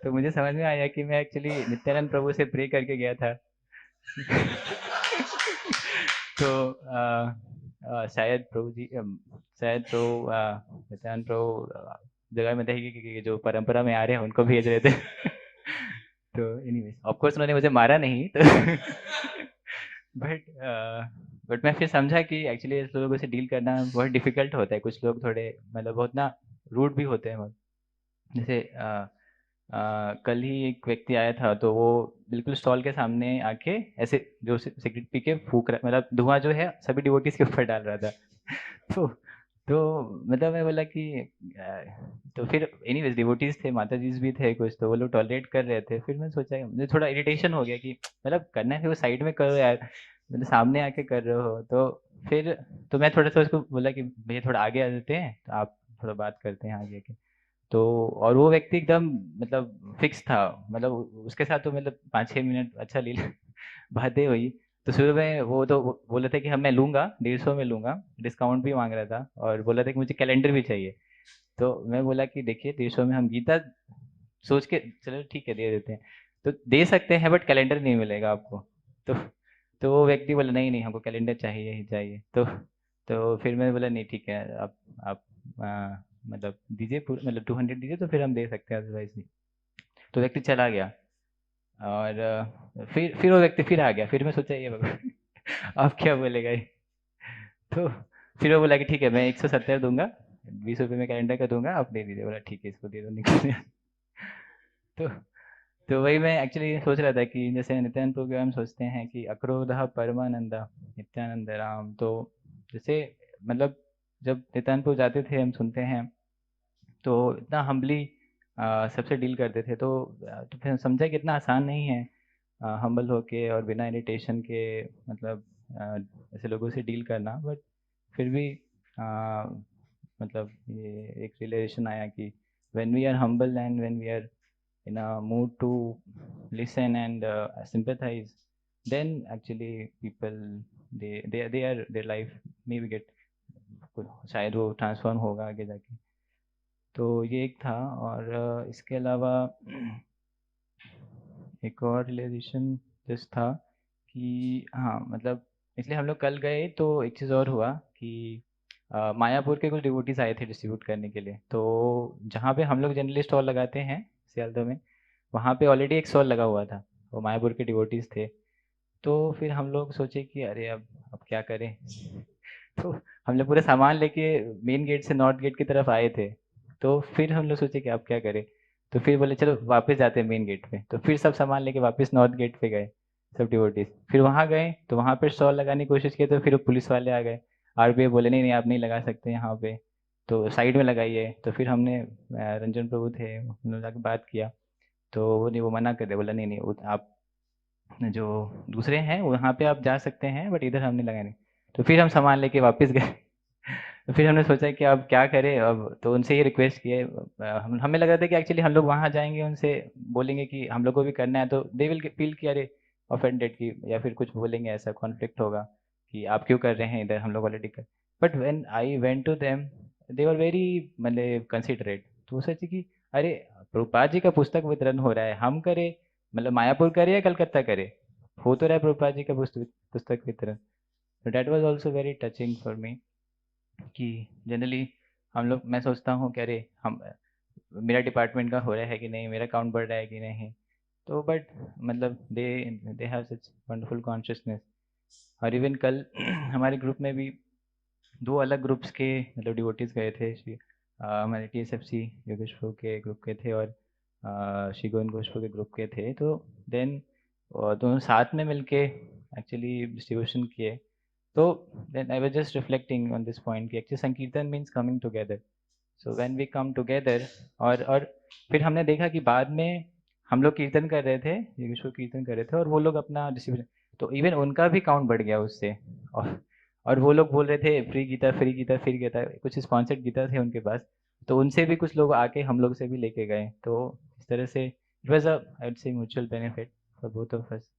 तो मुझे समझ में आया कि मैं एक्चुअली नित्यानंद प्रभु से प्रे करके गया था तो शायद प्रभु जी शायद प्रभु नित्यानंद प्रभु जगह में देखिए कि जो परंपरा में आ रहे हैं उनको भेज रहे थे तो एनीवेज ऑफ कोर्स उन्होंने मुझे मारा नहीं तो बट बट मैं फिर समझा कि एक्चुअली इस लोगों से डील करना बहुत डिफिकल्ट होता है। कुछ लोग थोड़े मतलब बहुत ना रूड भी होते हैं बहुत। जैसे कल ही एक व्यक्ति आया था तो वो बिल्कुल स्टॉल के सामने आके ऐसे जो सिगरेट पी के फूक रहा, मतलब धुआं जो है सभी डिवोटीज के ऊपर डाल रहा था तो तो मतलब मैं बोला कि तो फिर एनीवेज डिवोटीज थे, माता जी भी थे कुछ, तो वो लोग टॉलरेट कर रहे थे। फिर मैं सोचा मुझे थोड़ा इरिटेशन हो गया कि मतलब करना है वो साइड में करो यार, मतलब सामने आके कर रहे हो। तो फिर तो मैं थोड़ा सा उसको बोला कि भैया थोड़ा आगे आ जाते हैं, तो आप थोड़ा बात करते हैं आगे के। तो और वो व्यक्ति एकदम मतलब फिक्स था, मतलब उसके साथ तो मतलब 5-6 मिनट अच्छा लीला बातें हुई। तो शुरू में वो तो बोला था कि हम मैं लूंगा 150 में लूंगा, डिस्काउंट भी मांग रहा था और बोला था कि मुझे कैलेंडर भी चाहिए। तो मैं बोला कि देखिए 150 में हम गीता सोच के चलो ठीक है दे देते हैं, तो दे सकते हैं बट कैलेंडर नहीं मिलेगा आपको। तो तो वो व्यक्ति बोला नहीं नहीं हमको कैलेंडर चाहिए ही चाहिए। तो फिर मैं बोला नहीं ठीक है आप मतलब दीजिए मतलब 200 दीजिए तो फिर हम दे सकते हैं, अदरवाइज नहीं। तो व्यक्ति चला गया और फिर वो व्यक्ति फिर आ गया। फिर मैं सोचा ये भगवान अब क्या बोलेगा ये। तो फिर वो बोला कि ठीक है मैं 170 दूंगा, 20 रुपये में कैलेंडर का दूंगा, आप दे दीजिए। बोला ठीक है इसको दे दो निकल तो तो वही मैं एक्चुअली सोच रहा था कि जैसे नित्यानंद प्रभु के बारे में सोचते हैं कि अक्रोधः परमानंद नित्यानंद राम। तो जैसे मतलब जब नित्यानंद प्रभु जाते थे हम सुनते हैं तो इतना हम्बली सबसे डील करते थे। तो फिर समझा कि इतना आसान नहीं है हम्बल होके और बिना इरिटेशन के मतलब ऐसे लोगों से डील करना। बट फिर भी आ, मतलब ये एक रियलाइजेशन आया कि when we are humble and when we are in a mood to listen and sympathize, then actually people they are their life maybe get शायद वो ट्रांसफॉर्म होगा आगे जाके। तो ये एक था। और इसके अलावा एक और रियलाइजेशन जस्ट था कि हाँ मतलब इसलिए हम लोग कल गए तो एक चीज़ और हुआ कि मायापुर के कुछ डिवोटीज आए थे डिस्ट्रीब्यूट करने के लिए। तो जहाँ पे हम लोग जनरली स्टॉल लगाते हैं सियालदह में, वहाँ पे ऑलरेडी एक स्टॉल लगा हुआ था, वो मायापुर के डिवोटीज थे। तो फिर हम लोग सोचे कि अरे अब क्या करें तो हम लोग पूरा सामान लेके मेन गेट से नॉर्थ गेट की तरफ आए थे। तो फिर हम लोग सोचे कि अब क्या करें। तो फिर बोले चलो वापस जाते हैं मेन गेट पे। तो फिर सब सामान लेके वापस नॉर्थ गेट पे गए सब डिवोटीज। फिर वहाँ गए तो वहाँ पे स्टॉल लगाने की कोशिश की तो फिर पुलिस वाले आ गए। आरबीआई बोले नहीं नहीं आप नहीं लगा सकते यहाँ पे, तो साइड में लगाइए। तो फिर हमने रंजन प्रभु थे उन्होंने जाके बात किया, तो वो नहीं वो मना कर दिया, बोला नहीं नहीं आप जो दूसरे हैं वहाँ पे आप जा सकते हैं बट इधर हमने लगाए नहीं। तो फिर हम सामान लेके वापस गए तो फिर हमने सोचा कि अब क्या करें। अब तो उनसे ये रिक्वेस्ट किए, हमें लगा था कि एक्चुअली हम लोग वहाँ जाएंगे उनसे बोलेंगे कि हम लोग को भी करना है, तो दे विल फील कि अरे ऑफेंडेड की या फिर कुछ बोलेंगे, ऐसा कॉन्फ्लिक्ट होगा कि आप क्यों कर रहे हैं इधर, हम लोग ऑलरेडी कर। But when I went to them they were very मतलब कंसिडरेट। तो वो सोचे कि अरे प्रभुपाद जी का पुस्तक वितरण हो रहा है, हम करें मतलब मायापुर करे या कलकत्ता करे, हो तो रहा है प्रभुपाद जी का पुस्तक पुस्तक वितरण। तो that was also very touching for me कि जनरली हम लोग मैं सोचता हूँ कि अरे हम मेरा डिपार्टमेंट का हो रहा है कि नहीं, मेरा अकाउंट बढ़ रहा है कि नहीं। तो बट मतलब they have such wonderful consciousness. और इवन कल हमारे ग्रुप में भी 2 अलग ग्रुप्स के मतलब डिवोटीज गए थे। हमारे TSFC योगेश्वर के ग्रुप के थे और श्री गोविंद गोस्वामी के ग्रुप के थे। तो देन दोनों साथ में मिलके एक्चुअली डिस्ट्रीब्यूशन किए। तो then I was just reflecting on this point कि actually sankirtan means coming together. So when we come together और फिर हमने देखा कि बाद में हम लोग कीर्तन कर रहे थे, योगेश्वर कीर्तन कर रहे थे और वो लोग अपना डिस्ट्रीब्यूशन, तो इवन उनका भी काउंट बढ़ गया उससे। और वो लोग बोल रहे थे free Gita free Gita free Gita, कुछ स्पॉन्सर्ड गीता थे उनके पास, तो उनसे भी कुछ लोग आके हम लोग से भी लेके गए। तो इस तरह से it was a I would say mutual benefit for both of us.